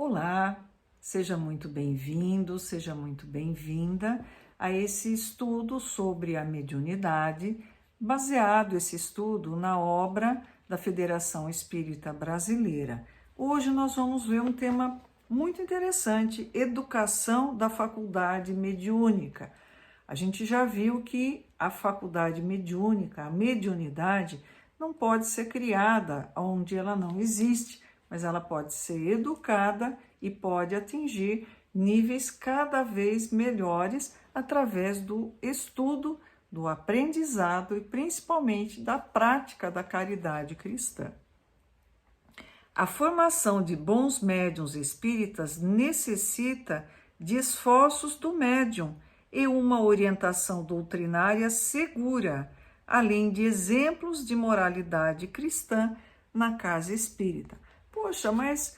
Olá, seja muito bem-vindo, seja muito bem-vinda a esse estudo sobre a mediunidade, baseado esse estudo na obra da Federação Espírita Brasileira. Hoje nós vamos ver um tema muito interessante: educação da faculdade mediúnica. A gente já viu que a faculdade mediúnica, a mediunidade, não pode ser criada onde ela não existe, mas ela pode ser educada e pode atingir níveis cada vez melhores através do estudo, do aprendizado e principalmente da prática da caridade cristã. A formação de bons médiuns espíritas necessita de esforços do médium e uma orientação doutrinária segura, além de exemplos de moralidade cristã na casa espírita. Poxa, mas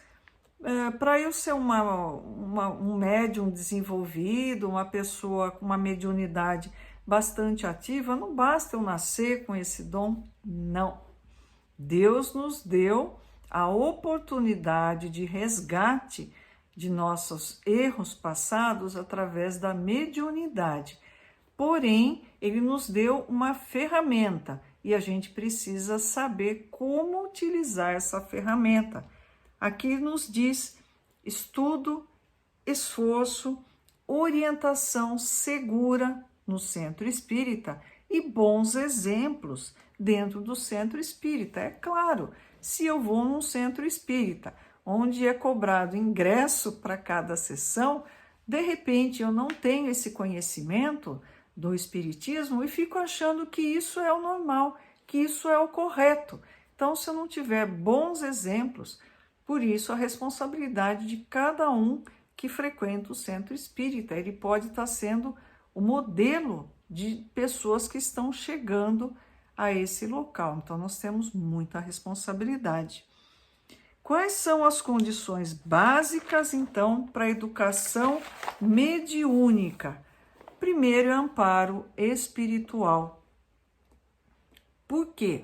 para eu ser um médium desenvolvido, uma pessoa com uma mediunidade bastante ativa, não basta eu nascer com esse dom, não. Deus nos deu a oportunidade de resgate de nossos erros passados através da mediunidade. Porém, ele nos deu uma ferramenta e a gente precisa saber como utilizar essa ferramenta. Aqui nos diz estudo, esforço, orientação segura no centro espírita e bons exemplos dentro do centro espírita. É claro, se eu vou num centro espírita, onde é cobrado ingresso para cada sessão, de repente eu não tenho esse conhecimento do espiritismo e fico achando que isso é o normal, que isso é o correto. Então, se eu não tiver bons exemplos, por isso a responsabilidade de cada um que frequenta o centro espírita, ele pode estar sendo o modelo de pessoas que estão chegando a esse local. Então, nós temos muita responsabilidade. Quais são as condições básicas, então, para a educação mediúnica? Primeiro é amparo espiritual. Por quê?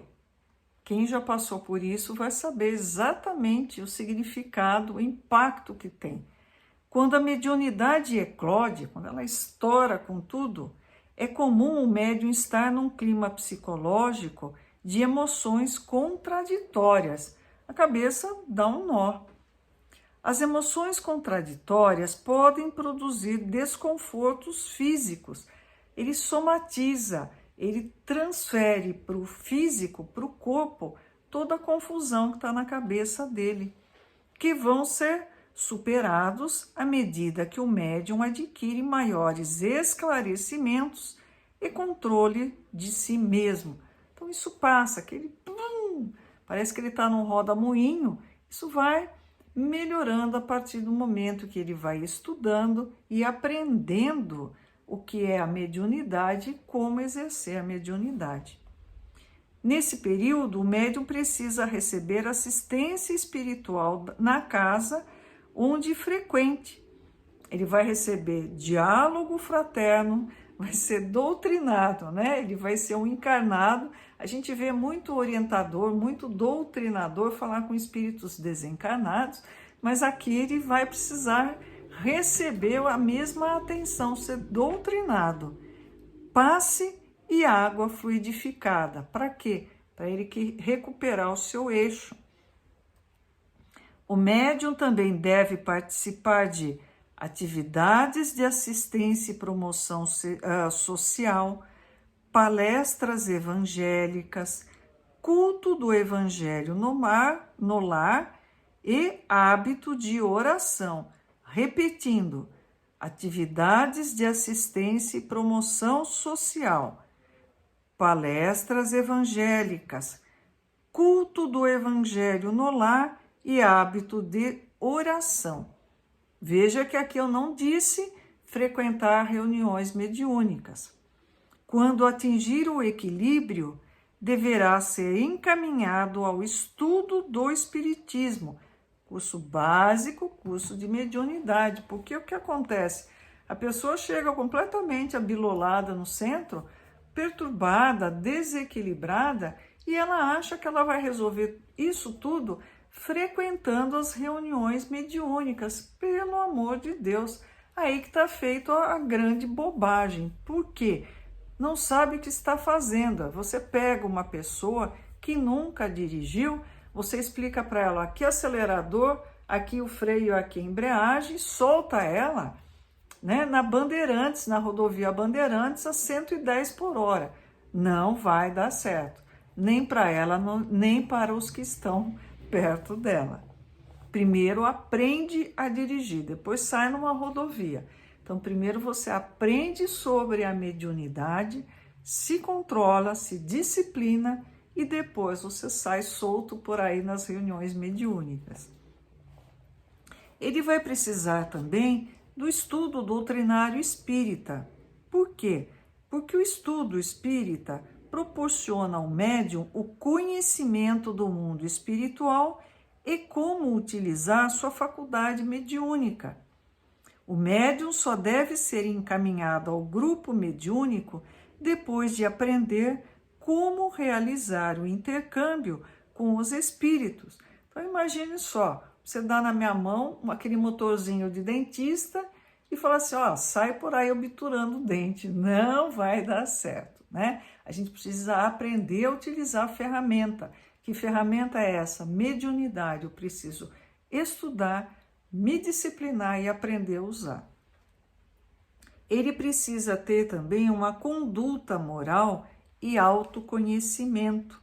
Quem já passou por isso vai saber exatamente o significado, o impacto que tem. Quando a mediunidade eclode, quando ela estoura com tudo, é comum o médium estar num clima psicológico de emoções contraditórias. A cabeça dá um nó. As emoções contraditórias podem produzir desconfortos físicos. Ele somatiza, ele transfere para o físico, para o corpo, toda a confusão que está na cabeça dele, que vão ser superados à medida que o médium adquire maiores esclarecimentos e controle de si mesmo. Então isso passa, aquele parece que ele está num roda-moinho. Isso vai melhorando a partir do momento que ele vai estudando e aprendendo o que é a mediunidade e como exercer a mediunidade. Nesse período, o médium precisa receber assistência espiritual na casa onde frequente. Ele vai receber diálogo fraterno, vai ser doutrinado, né? Ele vai ser um encarnado. A gente vê muito orientador, muito doutrinador falar com espíritos desencarnados, mas aqui ele vai precisar receber a mesma atenção, ser doutrinado. Passe e água fluidificada. Para quê? Para ele recuperar o seu eixo. O médium também deve participar de atividades de assistência e promoção social, palestras evangélicas, culto do evangelho no lar e hábito de oração. Repetindo, atividades de assistência e promoção social, palestras evangélicas, culto do evangelho no lar e hábito de oração. Veja que aqui eu não disse frequentar reuniões mediúnicas. Quando atingir o equilíbrio, deverá ser encaminhado ao estudo do espiritismo, curso básico, curso de mediunidade, porque o que acontece? A pessoa chega completamente abilolada no centro, perturbada, desequilibrada, e ela acha que ela vai resolver isso tudo frequentando as reuniões mediúnicas, pelo amor de Deus. Aí que está feito a grande bobagem. Por quê? Não sabe o que está fazendo. Você pega uma pessoa que nunca dirigiu, você explica para ela, aqui acelerador, aqui o freio, aqui a embreagem, solta ela, né, na Bandeirantes, na rodovia Bandeirantes, a 110 por hora. Não vai dar certo, nem para ela, nem para os que estão perto dela. Primeiro aprende a dirigir, depois sai numa rodovia. Então, primeiro você aprende sobre a mediunidade, se controla, se disciplina e depois você sai solto por aí nas reuniões mediúnicas. Ele vai precisar também do estudo doutrinário espírita. Por quê? Porque o estudo espírita proporciona ao médium o conhecimento do mundo espiritual e como utilizar sua faculdade mediúnica. O médium só deve ser encaminhado ao grupo mediúnico depois de aprender como realizar o intercâmbio com os espíritos. Então imagine só, você dá na minha mão aquele motorzinho de dentista e fala assim, ó, sai por aí obturando o dente. Não vai dar certo, né? A gente precisa aprender a utilizar a ferramenta. Que ferramenta é essa? Mediunidade. Eu preciso estudar, me disciplinar e aprender a usar. Ele precisa ter também uma conduta moral e autoconhecimento.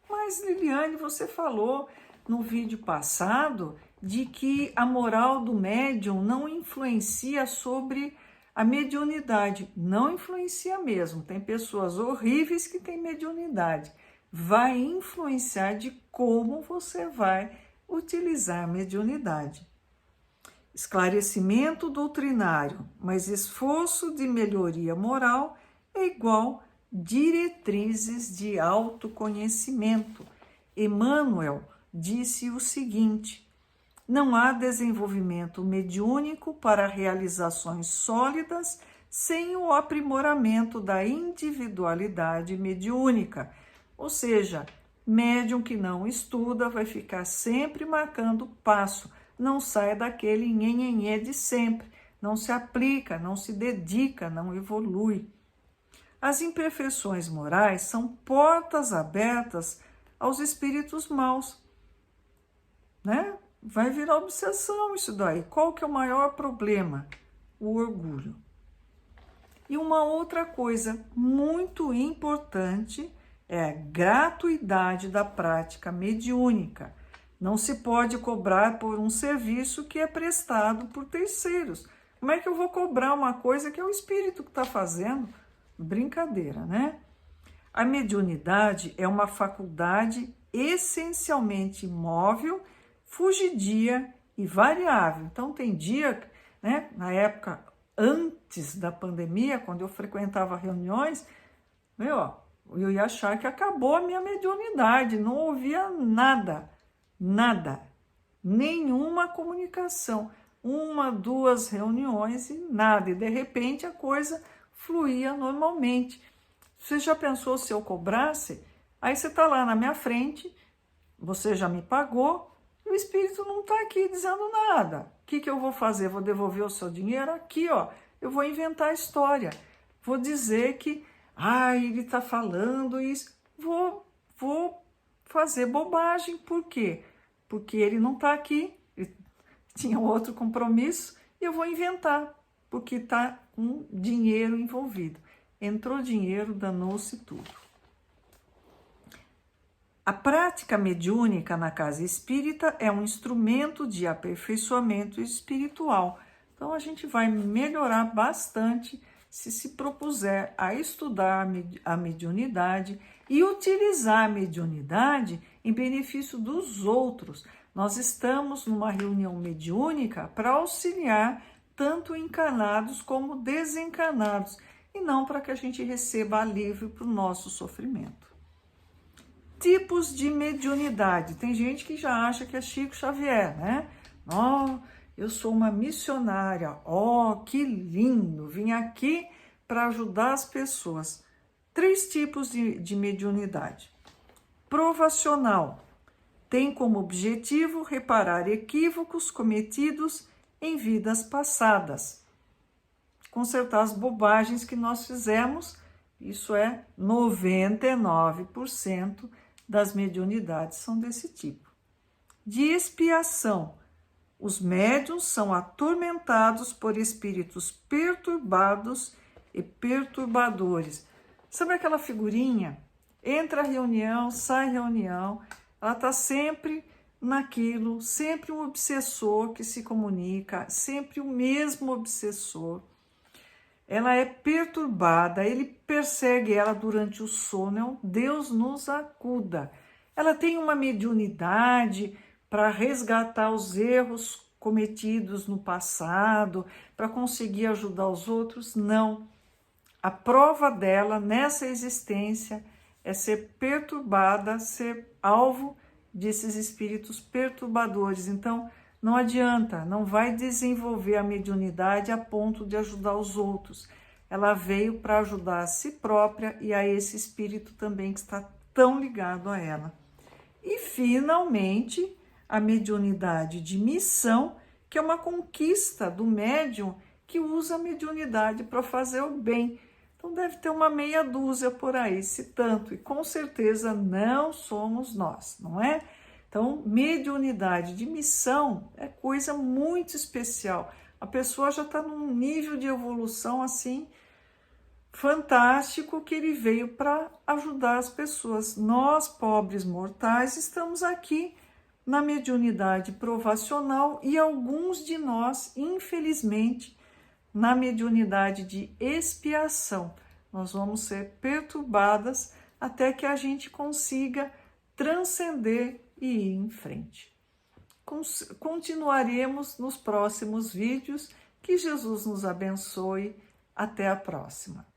Mas, Liliane, você falou no vídeo passado de que a moral do médium não influencia sobre a mediunidade. Não influencia mesmo. Tem pessoas horríveis que têm mediunidade. Vai influenciar de como você vai utilizar a mediunidade. Esclarecimento doutrinário, mas esforço de melhoria moral é igual diretrizes de autoconhecimento. Emmanuel disse o seguinte: não há desenvolvimento mediúnico para realizações sólidas sem o aprimoramento da individualidade mediúnica. Ou seja, médium que não estuda vai ficar sempre marcando passo, não sai daquele nhenhenhê de sempre, não se aplica, não se dedica, não evolui. As imperfeições morais são portas abertas aos espíritos maus, né? Vai virar obsessão isso daí. Qual que é o maior problema? O orgulho. E uma outra coisa muito importante é a gratuidade da prática mediúnica. Não se pode cobrar por um serviço que é prestado por terceiros. Como é que eu vou cobrar uma coisa que é o espírito que está fazendo? Brincadeira, né? A mediunidade é uma faculdade essencialmente móvel, fugidia e variável. Então tem dia, né, na época antes da pandemia, quando eu frequentava reuniões, eu ia achar que acabou a minha mediunidade, não ouvia nada, nenhuma comunicação, 1, 2 reuniões e nada, e de repente a coisa fluía normalmente. Você já pensou se eu cobrasse? Aí você está lá na minha frente, você já me pagou, e o espírito não está aqui dizendo nada. O que eu vou fazer? Vou devolver o seu dinheiro? Aqui, ó, eu vou inventar a história. Vou dizer que, ele está falando isso. Vou fazer bobagem. Por quê? Porque ele não está aqui, ele tinha outro compromisso, e eu vou inventar, porque está com dinheiro envolvido. Entrou dinheiro, danou-se tudo. A prática mediúnica na casa espírita é um instrumento de aperfeiçoamento espiritual. Então, a gente vai melhorar bastante se propuser a estudar a mediunidade e utilizar a mediunidade em benefício dos outros. Nós estamos numa reunião mediúnica para auxiliar tanto encarnados como desencarnados, e não para que a gente receba alívio para o nosso sofrimento. Tipos de mediunidade. Tem gente que já acha que é Chico Xavier, né? Eu sou uma missionária. Que lindo! Vim aqui para ajudar as pessoas. 3 tipos de mediunidade. Provacional. tem como objetivo reparar equívocos cometidos em vidas passadas, consertar as bobagens que nós fizemos. Isso é 99% das mediunidades são desse tipo. De expiação, os médiuns são atormentados por espíritos perturbados e perturbadores. Sabe aquela figurinha? Entra a reunião, sai reunião, ela está sempre naquilo, sempre um obsessor que se comunica, sempre o mesmo obsessor. Ela é perturbada, ele persegue ela durante o sono, Deus nos acuda. Ela tem uma mediunidade para resgatar os erros cometidos no passado, para conseguir ajudar os outros? Não. A prova dela nessa existência é ser perturbada, ser alvo desses espíritos perturbadores. Então, não adianta, não vai desenvolver a mediunidade a ponto de ajudar os outros. Ela veio para ajudar a si própria e a esse espírito também que está tão ligado a ela. E, finalmente, a mediunidade de missão, que é uma conquista do médium que usa a mediunidade para fazer o bem. Então, deve ter uma meia dúzia por aí, se tanto, e com certeza não somos nós, não é? Então, mediunidade de missão é coisa muito especial. A pessoa já está num nível de evolução assim fantástico, que ele veio para ajudar as pessoas. Nós, pobres mortais, estamos aqui na mediunidade provacional e alguns de nós, infelizmente, na mediunidade de expiação. Nós vamos ser perturbadas até que a gente consiga transcender e ir em frente. Continuaremos nos próximos vídeos. Que Jesus nos abençoe. Até a próxima.